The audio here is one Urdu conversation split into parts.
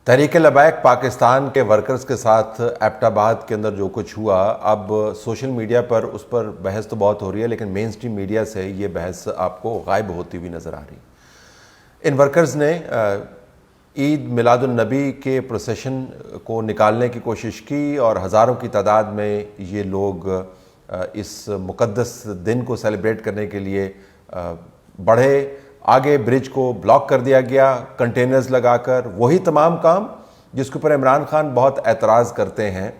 تحریک لبیک پاکستان کے ورکرز کے ساتھ ایبٹ آباد کے اندر جو کچھ ہوا، اب سوشل میڈیا پر اس پر بحث تو بہت ہو رہی ہے، لیکن مین سٹریم میڈیا سے یہ بحث آپ کو غائب ہوتی ہوئی نظر آ رہی ہے۔ ان ورکرز نے عید میلاد النبی کے پروسیشن کو نکالنے کی کوشش کی اور ہزاروں کی تعداد میں یہ لوگ اس مقدس دن کو سیلیبریٹ کرنے کے لیے بڑھے۔ آگے برج کو بلاک کر دیا گیا کنٹینرز لگا کر، وہی تمام کام جس کے اوپر عمران خان بہت اعتراض کرتے ہیں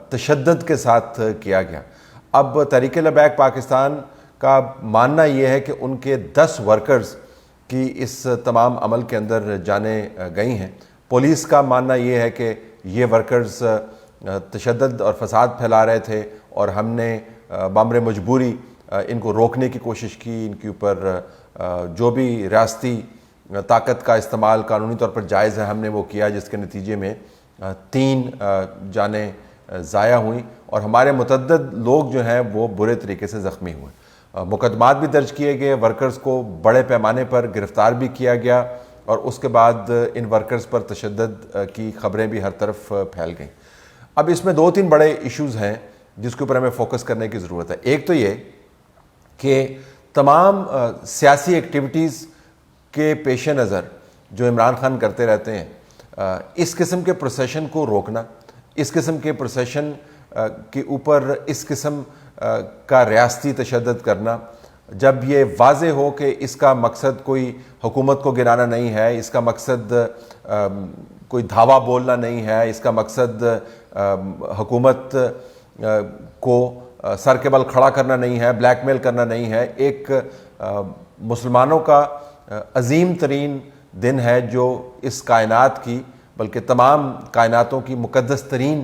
تشدد کے ساتھ کیا گیا۔ اب تحریک لبیک پاکستان کا ماننا یہ ہے کہ ان کے 10 ورکرز کی اس تمام عمل کے اندر جانیں گئی ہیں۔ پولیس کا ماننا یہ ہے کہ یہ ورکرز تشدد اور فساد پھیلا رہے تھے اور ہم نے بامر مجبوری ان کو روکنے کی کوشش کی، ان کے اوپر جو بھی ریاستی طاقت کا استعمال قانونی طور پر جائز ہے ہم نے وہ کیا، جس کے نتیجے میں 3 جانیں ضائع ہوئیں اور ہمارے متعدد لوگ جو ہیں وہ برے طریقے سے زخمی ہوئے۔ مقدمات بھی درج کیے گئے، ورکرز کو بڑے پیمانے پر گرفتار بھی کیا گیا اور اس کے بعد ان ورکرز پر تشدد کی خبریں بھی ہر طرف پھیل گئیں۔ اب اس میں 2-3 بڑے ایشوز ہیں جس کے اوپر ہمیں فوکس کرنے کی ضرورت ہے۔ ایک تو یہ کہ تمام سیاسی ایکٹیویٹیز کے پیش نظر جو عمران خان کرتے رہتے ہیں، اس قسم کے پروسیشن کو روکنا، اس قسم کے پروسیشن کے اوپر اس قسم کا ریاستی تشدد کرنا، جب یہ واضح ہو کہ اس کا مقصد کوئی حکومت کو گرانا نہیں ہے، اس کا مقصد کوئی دھاوا بولنا نہیں ہے، اس کا مقصد حکومت کو سر کے بل کھڑا کرنا نہیں ہے، بلیک میل کرنا نہیں ہے۔ ایک مسلمانوں کا عظیم ترین دن ہے جو اس کائنات کی بلکہ تمام کائناتوں کی مقدس ترین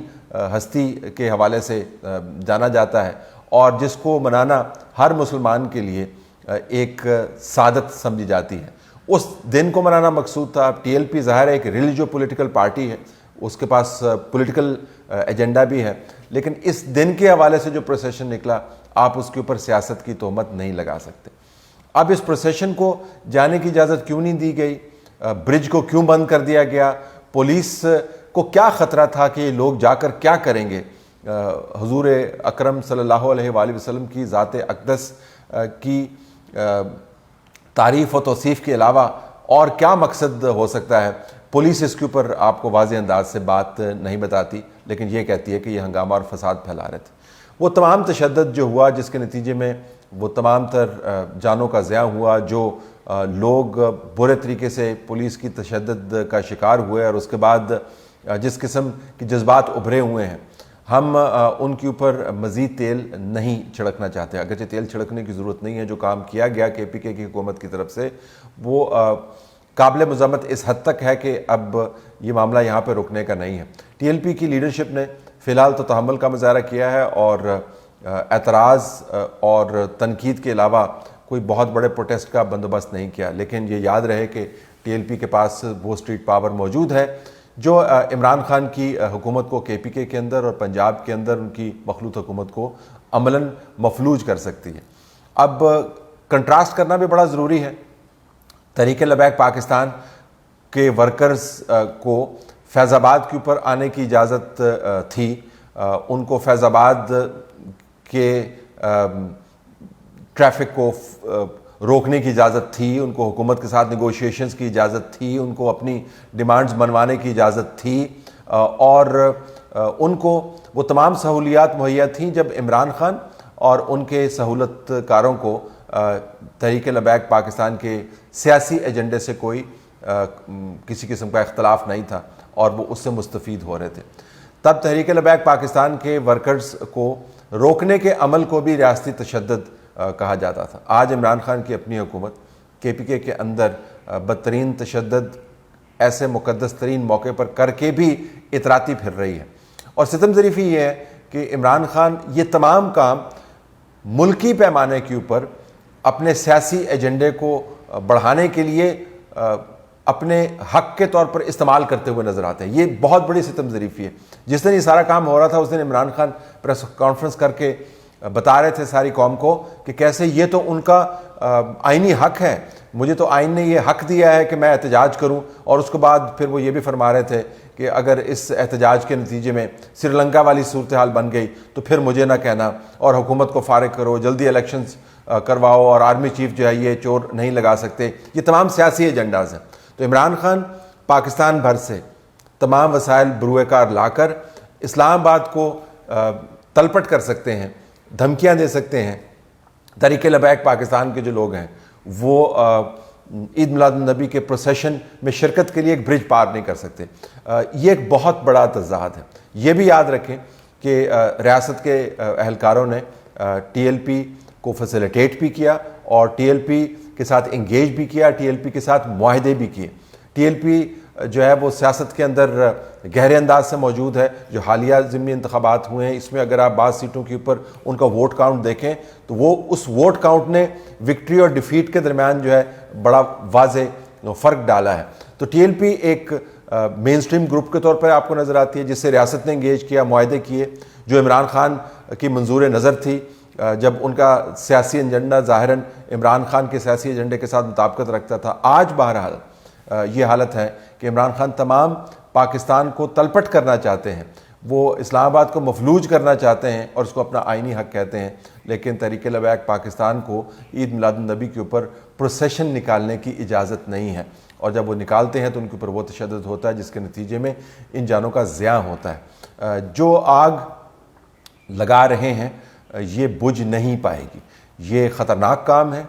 ہستی کے حوالے سے جانا جاتا ہے اور جس کو منانا ہر مسلمان کے لیے ایک سعادت سمجھی جاتی ہے۔ اس دن کو منانا مقصود تھا۔ ٹی ایل پی ظاہر ہے ایک ریلیجو پولیٹیکل پارٹی ہے، اس کے پاس پولیٹیکل ایجنڈا بھی ہے، لیکن اس دن کے حوالے سے جو پروسیشن نکلا آپ اس کے اوپر سیاست کی تہمت نہیں لگا سکتے۔ اب اس پروسیشن کو جانے کی اجازت کیوں نہیں دی گئی؟ برج کو کیوں بند کر دیا گیا؟ پولیس کو کیا خطرہ تھا کہ یہ لوگ جا کر کیا کریں گے؟ حضور اکرم صلی اللہ علیہ وآلہ وسلم کی ذات اقدس کی تعریف و توصیف کے علاوہ اور کیا مقصد ہو سکتا ہے؟ پولیس اس کے اوپر آپ کو واضح انداز سے بات نہیں بتاتی، لیکن یہ کہتی ہے کہ یہ ہنگامہ اور فساد پھیلا رہے تھے۔ وہ تمام تشدد جو ہوا جس کے نتیجے میں وہ تمام تر جانوں کا ضیاع ہوا، جو لوگ برے طریقے سے پولیس کی تشدد کا شکار ہوئے اور اس کے بعد جس قسم کے جذبات ابھرے ہوئے ہیں، ہم ان کے اوپر مزید تیل نہیں چھڑکنا چاہتے۔ اگرچہ تیل چھڑکنے کی ضرورت نہیں ہے، جو کام کیا گیا کے پی کے کی حکومت کی طرف سے وہ قابل مذمت اس حد تک ہے کہ اب یہ معاملہ یہاں پہ رکنے کا نہیں ہے۔ ٹی ایل پی کی لیڈرشپ نے فی الحال تو تحمل کا مظاہرہ کیا ہے اور اعتراض اور تنقید کے علاوہ کوئی بہت بڑے پروٹیسٹ کا بندوبست نہیں کیا، لیکن یہ یاد رہے کہ ٹی ایل پی کے پاس وہ اسٹریٹ پاور موجود ہے جو عمران خان کی حکومت کو کے پی کے اندر اور پنجاب کے اندر ان کی مخلوط حکومت کو عملاً مفلوج کر سکتی ہے۔ اب کنٹراسٹ کرنا بھی بڑا ضروری ہے۔ تحریک لبیک پاکستان کے ورکرز کو فیض آباد کے اوپر آنے کی اجازت تھی، ان کو فیض آباد کے ٹریفک کو روکنے کی اجازت تھی، ان کو حکومت کے ساتھ نیگوشیشنز کی اجازت تھی، ان کو اپنی ڈیمانڈز منوانے کی اجازت تھی اور ان کو وہ تمام سہولیات مہیا تھیں جب عمران خان اور ان کے سہولت کاروں کو تحریک لبیک پاکستان کے سیاسی ایجنڈے سے کوئی کسی قسم کا اختلاف نہیں تھا اور وہ اس سے مستفید ہو رہے تھے۔ تب تحریک لبیک پاکستان کے ورکرز کو روکنے کے عمل کو بھی ریاستی تشدد کہا جاتا تھا۔ آج عمران خان کی اپنی حکومت کے پی کے اندر بدترین تشدد ایسے مقدس ترین موقع پر کر کے بھی اطراتی پھر رہی ہے، اور ستم ظریفی یہ ہے کہ عمران خان یہ تمام کام ملکی پیمانے کے اوپر اپنے سیاسی ایجنڈے کو بڑھانے کے لیے اپنے حق کے طور پر استعمال کرتے ہوئے نظر آتے ہیں۔ یہ بہت بڑی ستم ظریفی ہے۔ جس دن یہ سارا کام ہو رہا تھا اس دن عمران خان پریس کانفرنس کر کے بتا رہے تھے ساری قوم کو کہ کیسے یہ تو ان کا آئینی حق ہے مجھے تو آئین نے یہ حق دیا ہے کہ میں احتجاج کروں، اور اس کے بعد پھر وہ یہ بھی فرما رہے تھے کہ اگر اس احتجاج کے نتیجے میں سری لنکا والی صورتحال بن گئی تو پھر مجھے نہ کہنا، اور حکومت کو فارغ کرو، جلدی الیکشنز کرواؤ، اور آرمی چیف جو ہے یہ چور نہیں لگا سکتے۔ یہ تمام سیاسی ایجنڈاز ہیں۔ تو عمران خان پاکستان بھر سے تمام وسائل بروئے کار لا کر اسلام آباد کو تلپٹ کر سکتے ہیں، دھمکیاں دے سکتے ہیں۔ تحریک لبیک پاکستان کے جو لوگ ہیں وہ عید میلاد النبی کے پروسیشن میں شرکت کے لیے ایک برج پار نہیں کر سکتے۔ یہ ایک بہت بڑا تضاد ہے۔ یہ بھی یاد رکھیں کہ ریاست کے اہلکاروں نے ٹی ایل پی کو فیسیلیٹیٹ بھی کیا، اور ٹی ایل پی کے ساتھ انگیج بھی کیا، ٹی ایل پی کے ساتھ معاہدے بھی کیے۔ ٹی ایل پی جو ہے وہ سیاست کے اندر گہرے انداز سے موجود ہے۔ جو حالیہ ضمنی انتخابات ہوئے ہیں اس میں اگر آپ بعض سیٹوں کے اوپر ان کا ووٹ کاؤنٹ دیکھیں تو وہ اس ووٹ کاؤنٹ نے وکٹری اور ڈیفیٹ کے درمیان جو ہے بڑا واضح فرق ڈالا ہے۔ تو ٹی ایل پی ایک مین سٹریم گروپ کے طور پر آپ کو نظر آتی ہے جس سے ریاست نے انگیج کیا، معاہدے کیے، جو عمران خان کی منظور نظر تھی جب ان کا سیاسی ایجنڈا ظاہراً عمران خان کے سیاسی ایجنڈے کے ساتھ مطابقت رکھتا تھا۔ آج بہرحال یہ حالت ہے کہ عمران خان تمام پاکستان کو تلپٹ کرنا چاہتے ہیں، وہ اسلام آباد کو مفلوج کرنا چاہتے ہیں اور اس کو اپنا آئینی حق کہتے ہیں، لیکن تحریک لبیک پاکستان کو عید میلاد النبی کے اوپر پروسیشن نکالنے کی اجازت نہیں ہے، اور جب وہ نکالتے ہیں تو ان کے اوپر وہ تشدد ہوتا ہے جس کے نتیجے میں ان جانوں کا ضیاع ہوتا ہے۔ جو آگ لگا رہے ہیں یہ بجھ نہیں پائے گی، یہ خطرناک کام ہے،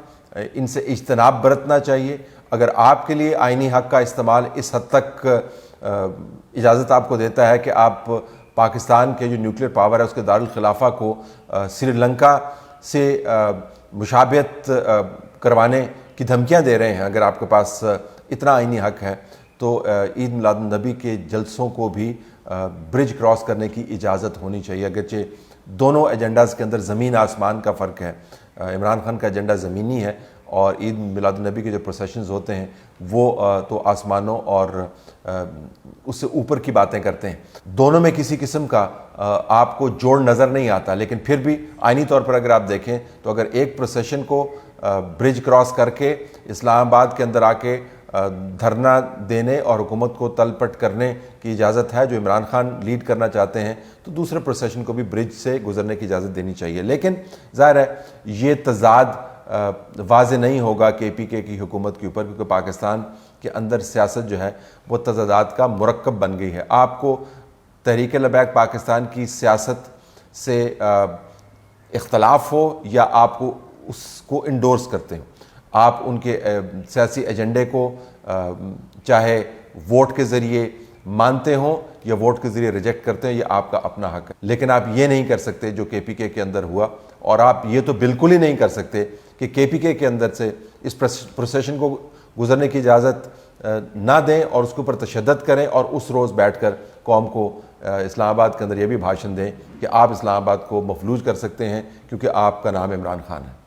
ان سے اجتناب برتنا چاہیے۔ اگر آپ کے لیے آئینی حق کا استعمال اس حد تک اجازت آپ کو دیتا ہے کہ آپ پاکستان کے جو نیوکلیر پاور ہے اس کے دارالخلافہ کو سری لنکا سے مشابہت کروانے کی دھمکیاں دے رہے ہیں، اگر آپ کے پاس اتنا آئینی حق ہے تو عید میلاد النبی کے جلسوں کو بھی برج کراس کرنے کی اجازت ہونی چاہیے، اگرچہ دونوں ایجنڈاز کے اندر زمین آسمان کا فرق ہے۔ عمران خان کا ایجنڈا زمینی ہے اور عید میلاد النبی کے جو پروسیشنز ہوتے ہیں وہ تو آسمانوں اور اس سے اوپر کی باتیں کرتے ہیں۔ دونوں میں کسی قسم کا آپ کو جوڑ نظر نہیں آتا، لیکن پھر بھی آئینی طور پر اگر آپ دیکھیں تو اگر ایک پروسیشن کو برج کراس کر کے اسلام آباد کے اندر آ کے دھرنا دینے اور حکومت کو تلپٹ کرنے کی اجازت ہے جو عمران خان لیڈ کرنا چاہتے ہیں، تو دوسرے پروسیشن کو بھی برج سے گزرنے کی اجازت دینی چاہیے۔ لیکن ظاہر ہے یہ تضاد واضح نہیں ہوگا کے پی کے کی حکومت کے اوپر، کیونکہ پاکستان کے اندر سیاست جو ہے وہ تضادات کا مرکب بن گئی ہے۔ آپ کو تحریک لبیک پاکستان کی سیاست سے اختلاف ہو یا آپ کو اس کو انڈورس کرتے ہوں، آپ ان کے سیاسی ایجنڈے کو چاہے ووٹ کے ذریعے مانتے ہوں یا ووٹ کے ذریعے ریجیکٹ کرتے ہیں، یہ آپ کا اپنا حق ہے، لیکن آپ یہ نہیں کر سکتے جو کے پی کے اندر ہوا، اور آپ یہ تو بالکل ہی نہیں کر سکتے کہ کے پی کے اندر سے اس پروسیشن کو گزرنے کی اجازت نہ دیں اور اس کے اوپر تشدد کریں، اور اس روز بیٹھ کر قوم کو اسلام آباد کے اندر یہ بھی بھاشن دیں کہ آپ اسلام آباد کو مفلوج کر سکتے ہیں کیونکہ آپ کا نام عمران خان ہے۔